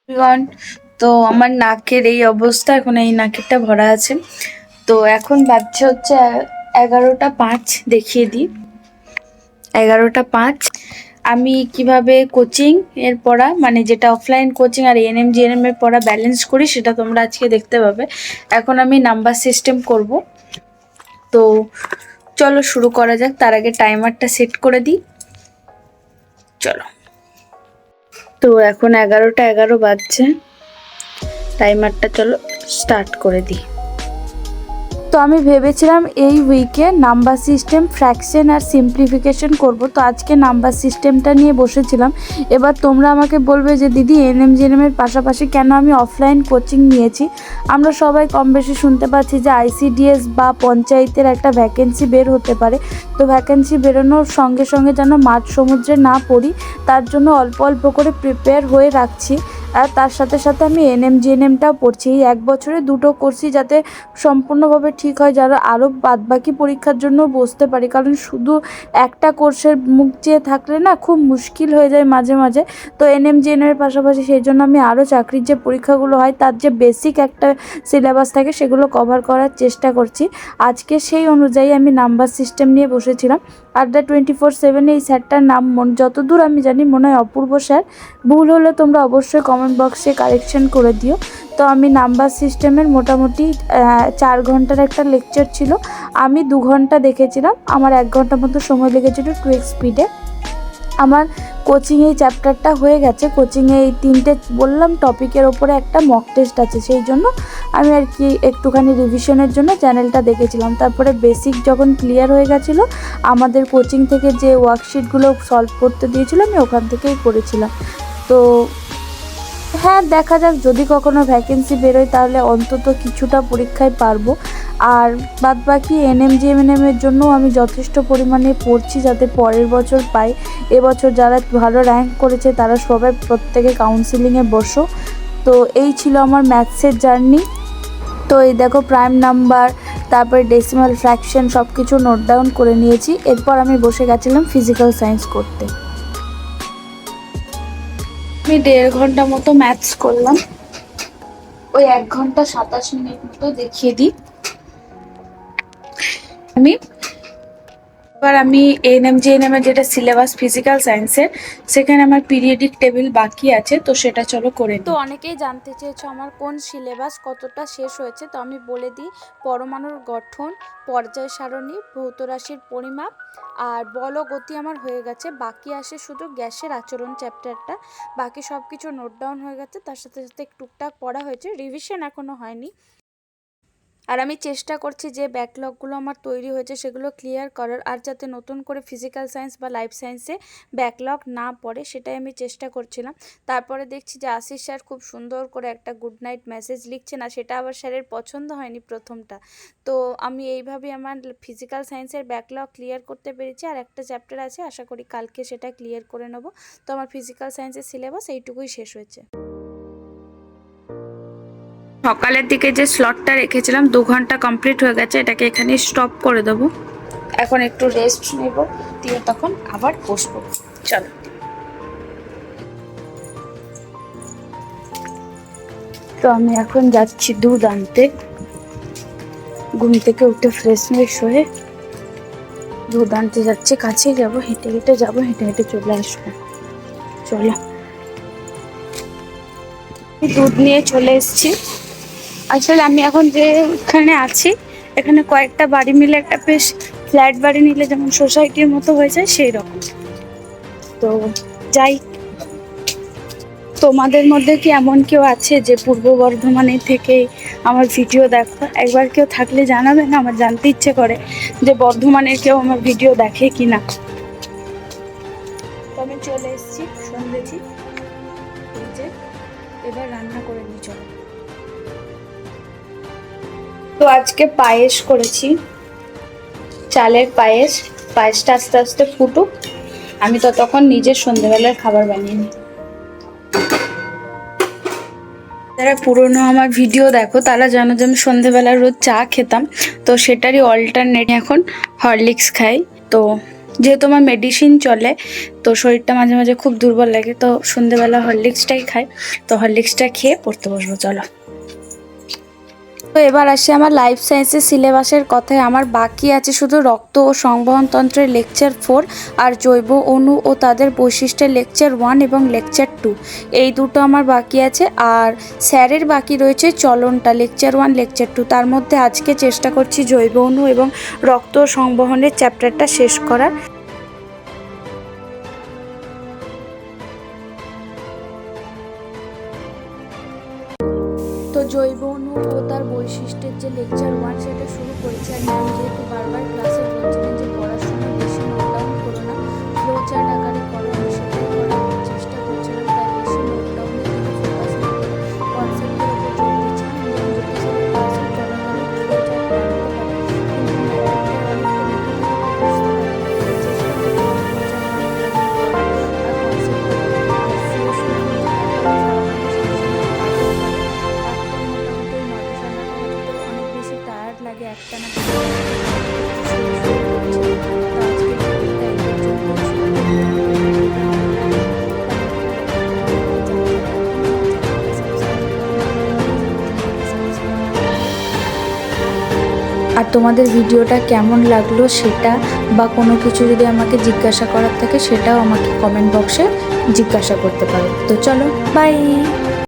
Everyone, তো আমার নাকের এই অবস্থা, এখন এই নাকেরটা ভরা আছে। তো এখন বাজছে হচ্ছে 11টা 5। দেখিয়ে দিই, 11টা 5। আমি কিভাবে কোচিং এর পড়া, মানে যেটা অফলাইন কোচিং আর এএনএম জিএনএম এর পড়া ব্যালেন্স করি, সেটা তোমরা আজকে দেখতে পাবে। এখন আমি নাম্বার সিস্টেম করব। তো চলো শুরু করা যাক। তার আগে টাইমারটা সেট করে দিই। চলো, তো এখন 11টা 11 বাজছে। টাইমারটা চলো স্টার্ট করে দিই। তো আমি ভেবেছিলাম এই উইকে নাম্বার সিস্টেম, ফ্র্যাকশন আর সিম্পলিফিকেশন করব। তো আজকে নাম্বার সিস্টেমটা নিয়ে বসেছিলাম। এবার তোমরা আমাকে বলবে যে দিদি, এনএম জিএনএম এর পাশাপাশি কেন আমি অফলাইন কোচিং নিয়েছি। আমরা সবাই কম বেশি শুনতে পাচ্ছি যে আইসিডিএস বা পঞ্চায়েতের একটা ভ্যাকেন্সি বের হতে পারে। তো ভ্যাকেন্সি বেরোনোর সঙ্গে সঙ্গে যেন মাঝ সমুদ্রে না পড়ি, তার জন্য অল্প অল্প করে প্রিপেয়ার হয়ে রাখছি। আর তার সাথে সাথে আমি এনএম জিএনএমটাও পড়ছি। এই 1 বছরে 2টো কোর্সই যাতে সম্পূর্ণভাবে ঠিক হয়, যারা আরও বাদবাকি পরীক্ষার জন্য বসতে পারি। কারণ শুধু একটা কোর্সের মুখ চেয়ে থাকলে না খুব মুশকিল হয়ে যায় মাঝে মাঝে। তো এনএম জিএনএমের পাশাপাশি সেই জন্য আমি আরও চাকরির যে পরীক্ষাগুলো হয় তার যে বেসিক একটা সিলেবাস থাকে সেগুলো কভার করার চেষ্টা করছি। আজকে সেই অনুযায়ী আমি নাম্বার সিস্টেম নিয়ে বসেছিলাম। আড্ডা 24/7 এই স্যারটার নাম যতদূর আমি জানি মনে হয় অপূর্ব স্যার। ভুল হলে তোমরা অবশ্যই কমেন্ট বক্সে কারেকশন করে দিও। তো আমি নাম্বার সিস্টেমের মোটামুটি 4 ঘন্টার একটা লেকচার ছিল। আমি 2 ঘন্টা দেখেছিলাম। আমার 1 ঘন্টার মতো সময় লেগেছিল টুয়েক স্পিডে। আমার কোচিংয়ে এই চ্যাপ্টারটা হয়ে গেছে। কোচিংয়ে এই 3টে বললাম টপিকের ওপরে একটা মক টেস্ট আছে, সেই জন্য আমি আর কি একটুখানি রিভিশনের জন্য চ্যানেলটা দেখেছিলাম। তারপরে বেসিক যখন ক্লিয়ার হয়ে গেছিলো, আমাদের কোচিং থেকে যে ওয়ার্কশিটগুলো সলভ করতে দিয়েছিল আমি ওখান থেকেই করেছিলাম। তো হ্যাঁ, দেখা যাক, যদি কখনো ভ্যাকেন্সি বেরোয় তাহলে অন্তত কিছুটা পরীক্ষায় পারবো। আর বাদবাকি এনএম জিএনএম এর জন্য আমি যথেষ্ট পরিমাণে পড়ছি যাতে পরের বছর পাই। এবছর যারা ভালো র্যাঙ্ক করেছে তারা সবাই প্রত্যেকে কাউন্সিলিংয়ে বসো। তো এই ছিল আমার ম্যাথসের জার্নি। তো এই দেখো, প্রাইম নাম্বার, তারপরে ডেসিমাল, ফ্র্যাকশন সব কিছু নোট ডাউন করে নিয়েছি। এরপর আমি বসে গেছিলাম ফিজিক্যাল সায়েন্স করতে। আমি 1.5 ঘন্টা মতো ম্যাথস করলাম। ওই 1 ঘন্টা 27 মিনিট মতো দেখিয়ে দিই। আমি এএনএম জিএনএম এর যেটা সিলেবাস ফিজিক্যাল সায়েন্সের, সেখানে আমার পিরিয়ডিক টেবিল বাকি আছে, তো সেটা চলো করে নিই। তো অনেকেই জানতে চেয়েছো আমার কোন সিলেবাস কতটা শেষ হয়েছে। তো আমি বলে দিই, পরমাণুর গঠন, পর্যায় সারণী, ভৌত রাশির পরিমাপ আর বল ও গতি আমার হয়ে গেছে। বাকি আসে শুধু গ্যাসের আচরণ চ্যাপ্টারটা। বাকি সব কিছু নোট ডাউন হয়ে গেছে, তার সাথে সাথে টুকটাক পড়া হয়েছে, রিভিশন এখনো হয়নি। আর আমি চেষ্টা করছি যে ব্যাকলগগুলো আমার তৈরি হয়েছে সেগুলো ক্লিয়ার করার, আর যাতে নতুন করে ফিজিক্যাল সায়েন্স বা লাইফ সায়েন্সে ব্যাকলগ না পড়ে সেটাই আমি চেষ্টা করছিলাম। তারপরে দেখছি যে আশিস স্যার খুব সুন্দর করে একটা গুড নাইট মেসেজ লিখছে না, সেটা আবার স্যারের পছন্দ হয়নি প্রথমটা। তো আমি এইভাবেই আমার ফিজিক্যাল সায়েন্সের ব্যাকলগ ক্লিয়ার করতে পেরেছি। আর একটা চ্যাপ্টার আছে, আশা করি কালকে সেটা ক্লিয়ার করে নেব। তো আমার ফিজিক্যাল সায়েন্সের সিলেবাস এইটুকুই শেষ হয়েছে। সকালের দিকে যে স্লটটা রেখেছিলাম 2 ঘন্টা কমপ্লিট হয়ে গেছে, এটাকে এখানে স্টপ করে দেবো। এখন একটু রেস্ট নেব, দিয়ে তখন আবার বসবো। চলো, তো আমি এখন যাচ্ছি দুধ আনতে। ঘুম থেকে উঠে ফ্রেশ হয়ে দুধ আনতে যাচ্ছি। কাছেই যাবো, হেঁটে হেঁটে যাবো, হেঁটে হেঁটে চলে আসবো। চলো, দুধ নিয়ে চলে এসেছি। আসলে আমি এখন যেখানে আছি, এখানে কয়েকটা বাড়ি মিলে একটা বেশ ফ্ল্যাট বাড়ি নিলে যেমন সোসাইটির মতো হয়ে যায় সেই রকম। তো যাই, তোমাদের মধ্যে কি এমন কেউ আছে যে পূর্ব বর্ধমানে থেকে আমার ভিডিও দেখো? একবার কেউ থাকলে জানাবেন, আমার জানতে ইচ্ছে করে যে বর্ধমানের কেউ আমার ভিডিও দেখে কি না। তো আমি চলে এসেছি সন্ধ্যেছি, এই যে এবার রান্না করে নিই। চলো, তো আজকে পায়েস করেছি, চালের পায়েস। পায়েসটা আস্তে আস্তে ফুটুক, আমি ততক্ষণ নিজের সন্ধ্যেবেলার খাবার বানিয়ে নিই। যারা পুরনো আমার ভিডিও দেখো তারা জানো যে আমি সন্ধ্যেবেলা রোজ চা খেতাম, তো সেটারই অল্টারনেট এখন হরলিক্স খাই। তো যেহেতু আমার মেডিসিন চলে তো শরীরটা মাঝে মাঝে খুব দুর্বল লাগে, তো সন্ধেবেলা হরলিক্সটাই খাই। তো হরলিক্সটা খেয়ে পড়তে বসবো, চলো। তো এবার আসি আমার লাইফ সায়েন্সের সিলেবাসের কথায়। আমার বাকি আছে শুধু রক্ত ও সংবহনতন্ত্রের লেকচার 4 আর জৈব অণু ও তাদের বৈশিষ্ট্যের লেকচার 1 এবং লেকচার 2, এই দুটো আমার বাকি আছে। আর স্যারের বাকি রয়েছে চলনটা, লেকচার 1 লেকচার 2। তার মধ্যে আজকে চেষ্টা করছি জৈব অণু এবং রক্ত ও সংবহনের চ্যাপ্টারটা শেষ করার। তো জৈব অণু ও তার বৈশিষ্ট্যের যে লেকচার 1 সেটা শুরু করেছি। আর ম্যাম যেহেতু বারবার ক্লাসে বলছিলেন যে পড়ার সময় বেশি নোট ডাউন করো না, ফ্লো চার্ট আকারে করো, আমি সেটাই করার চেষ্টা করছিলাম। তাই বেশি নোট ডাউনের দিকে ফোকাস না করে কনসেপ্টের উপর জোর দিচ্ছিলাম। এবং যদি সেটা ক্লাসে চলাকালীন ফ্লো চার্ট বানাতে পারে কিন্তু ম্যাথটা অনেকটা লিখে থাকতে বুঝতে পারে, তাই চেষ্টা করছিলাম ফ্লো চার্ট বানাতে করার আর কনসেপ্টের উপর। আর ফ্লো শুরু হয়ে যাওয়ার পরে সারাদিনের সাথে সাথে কাজও হয়। তারপর মোটামুটি ওই 9টা সাড়ে 9টা বাজতে অনেক বেশি টায়ার্ড লাগে, একটানা শুয়ে শুয়ে করছি। তো আজকের ভিডিওটা এই পর্যন্তই। ভিডিওটা ভালো লাগলে আর তোমাদের ভিডিওটা কেমন লাগলো সেটা বা কোনো কিছু যদি আমাকে জিজ্ঞাসা করার থাকে সেটাও আমাকে কমেন্ট বক্সে জিজ্ঞাসা করতে পারো। তো চলো, বাই।